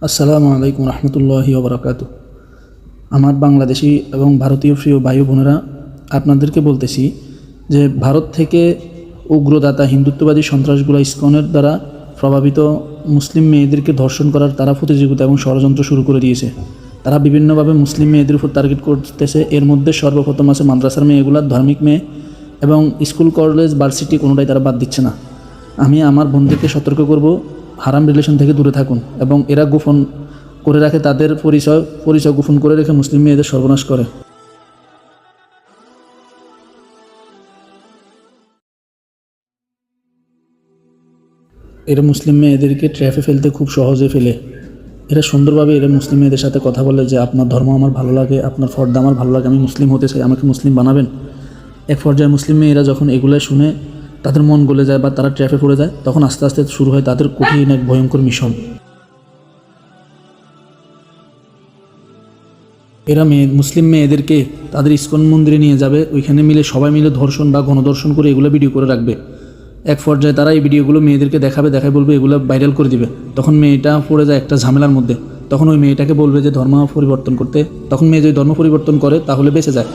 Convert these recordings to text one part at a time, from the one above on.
আসসালামু আলাইকুম রহমতুল্লাহি ওয়া বারাকাতুহু। আমার বাংলাদেশি এবং ভারতীয় প্রিয় ভাই বোনেরা, আপনাদেরকে বলতেছি যে ভারত থেকে উগ্রদাতা হিন্দুত্ববাদী সন্ত্রাসগুলো ইসকনের দ্বারা প্রভাবিত মুসলিম মেয়েদেরকে ধর্ষণ করার তারা প্রতিযোগিতা এবং ষড়যন্ত্র শুরু করে দিয়েছে। তারা বিভিন্নভাবে মুসলিম মেয়েদের উপর টার্গেট করতেছে। এর মধ্যে সর্বপ্রথম আছে মাদ্রাসার মেয়েগুলা, ধার্মিক মেয়ে, এবং স্কুল কলেজ ভার্সিটি কোনোটাই তারা বাদ দিচ্ছে না। আমি আমার বোনদেরকে সতর্ক করব, হারাম রিলেশন থেকে দূরে থাকুন। এবং এরা গোপন করে রাখে, তাদের পরিচয় গোপন করে রেখে মুসলিম মেয়েদের সর্বনাশ করে। এরা মুসলিম মেয়েদেরকে ট্র্যাপে ফেলতে খুব সহজে ফেলে। এরা সুন্দরভাবে মুসলিম মেয়েদের সাথে কথা বলে যে আপনার ধর্ম আমার ভালো লাগে, আপনার ফর্দা আমার ভালো লাগে, আমি মুসলিম হতে চাই, আমাকে মুসলিম বানাবেন। এক পর্যায়ে মুসলিম মেয়েরা যখন এগুলো শুনে তাদের মন গলে যায় বা তারা ট্র্যাপে পড়ে যায়, তখন আস্তে আস্তে শুরু হয় তাদের কঠিন এক ভয়ঙ্কর মিশন। এরা মুসলিম মেয়েদেরকে তাদের ইসকন মন্দিরে নিয়ে যাবে, ওইখানে সবাই মিলে ধর্ষণ বা গণধর্ষণ করে এগুলো ভিডিও করে রাখবে। এক পর্যায়ে তারা এই ভিডিওগুলো মেয়েদেরকে দেখাবে বলবে এগুলো ভাইরাল করে দিবে। তখন মেয়েটা পড়ে যায় একটা ঝামেলার মধ্যে। তখন ওই মেয়েটাকে বলবে যে ধর্ম পরিবর্তন করতে। তখন মেয়ে যদি ধর্ম পরিবর্তন করে তাহলে বেঁচে যায়,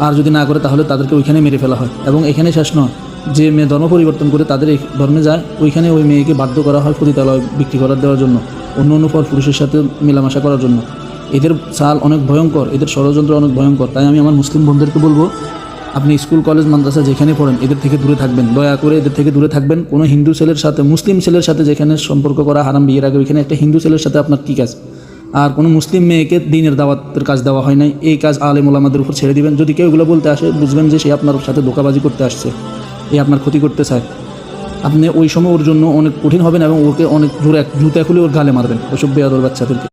আর যদি না করে তাহলে তাদেরকে ওইখানে মেরে ফেলা হয়। এবং এখানে শেষ নয়, যে মেয়ে ধর্ম পরিবর্তন করে তাদের এই ধর্মে যায়, ওইখানে ওই মেয়েকে বাধ্য করা হয় পতিতালয় বিক্রি করার দেওয়ার জন্য, অন্য পর পুরুষের সাথে মেলামেশা করার জন্য। এদের চাল অনেক ভয়ঙ্কর, এদের ষড়যন্ত্র অনেক ভয়ঙ্কর। তাই আমি আমার মুসলিম বন্ধুদেরকে বলবো, আপনি স্কুল কলেজ মাদ্রাসা যেখানে পড়েন এদের থেকে দূরে থাকবেন, দয়া করে এদের থেকে দূরে থাকবেন। কোনো হিন্দু ছেলের সাথে, মুসলিম ছেলের সাথে যেখানে সম্পর্ক করা হারাম, বিয়ের আগে ওইখানে একটা হিন্দু ছেলের সাথে আপনার কী কাজ? আর কোনো মুসলিম মেয়েকে দিনের দাওয়াতের কাজ দেওয়া হয় নাই। এই কাজ আলেম ওলামাদের উপর ছেড়ে দিবেন। যদি কেউ এগুলো বলতে আসে, বুঝবেন যে সে আপনার সাথে ধোঁকাবাজি করতে আসছে, আপনার ক্ষতি করতে চায়। আপনি ওই সময় ওর জন্য অনেক কঠিন হবেন এবং ওকে অনেক জোরে জুতা খুলে ওর গালে মারবেন, ওসব বেয়াদর বাচ্চাদেরকে।